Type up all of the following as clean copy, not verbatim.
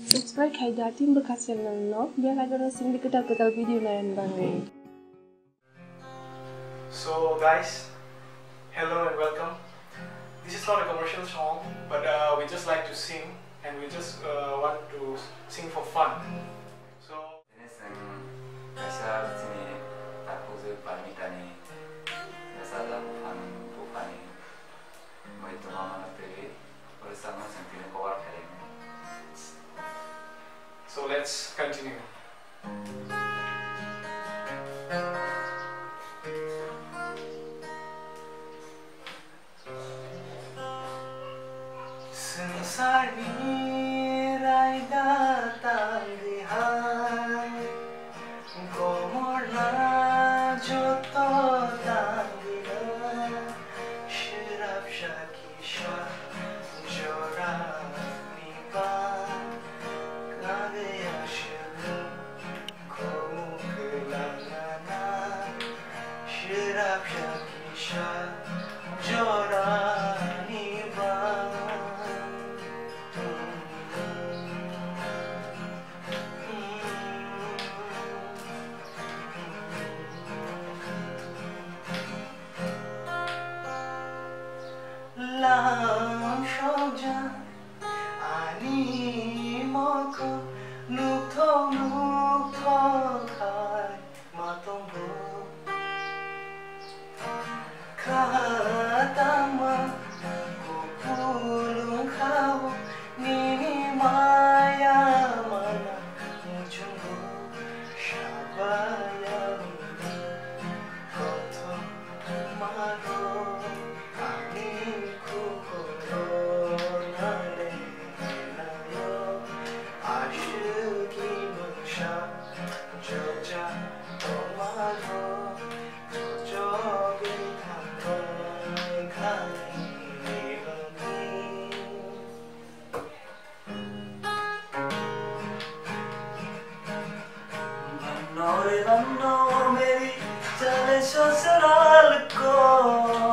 Subscribe kay dating bekas channel no, biar ada sing di kedal-kedal video lain bang. So guys, hello and welcome. This is not a commercial song, but we just like to sing and we just want to sing for fun. So So let's continue. Sensari rai datang di hari, komor na joto tangina, shirap shakisha jora nipa, kage ashiru komu kelangana, shirap shakisha jora nipa. Lam shoja ani moko nukto kai matombo katama kupulung kau nini maya mana mujunggo shabaya koto maro बन्नो मेरी चले ससुराल को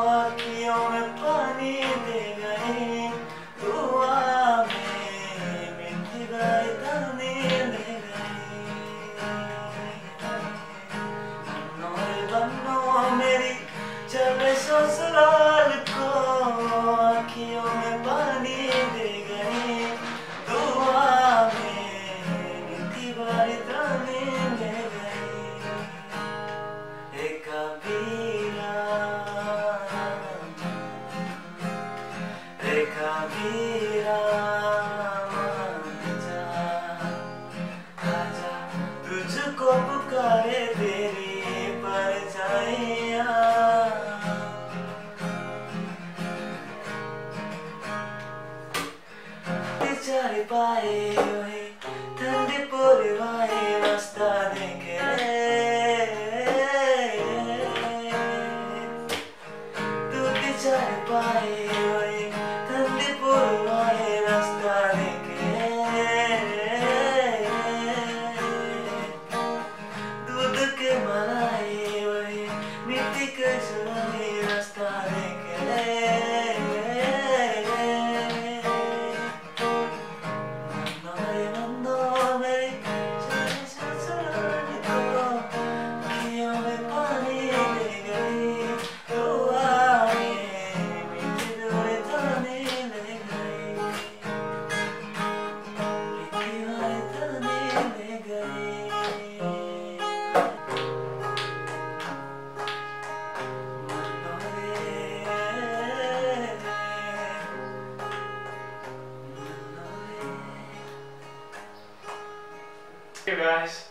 आँखियों में पानी दे गए दुआ में मीठी गाय दाने ले गए बन्नो मेरी चले ससुराल को आँखियों में पानी दे गए दुआ में मीठी गाय दाने ले Kabira manja आजा तुझको पुकारे तेरी परछाइयाँ चारे पाए हुए ठंडे पुरवाए रास्ता देखे तू चारे पाए Hey guys,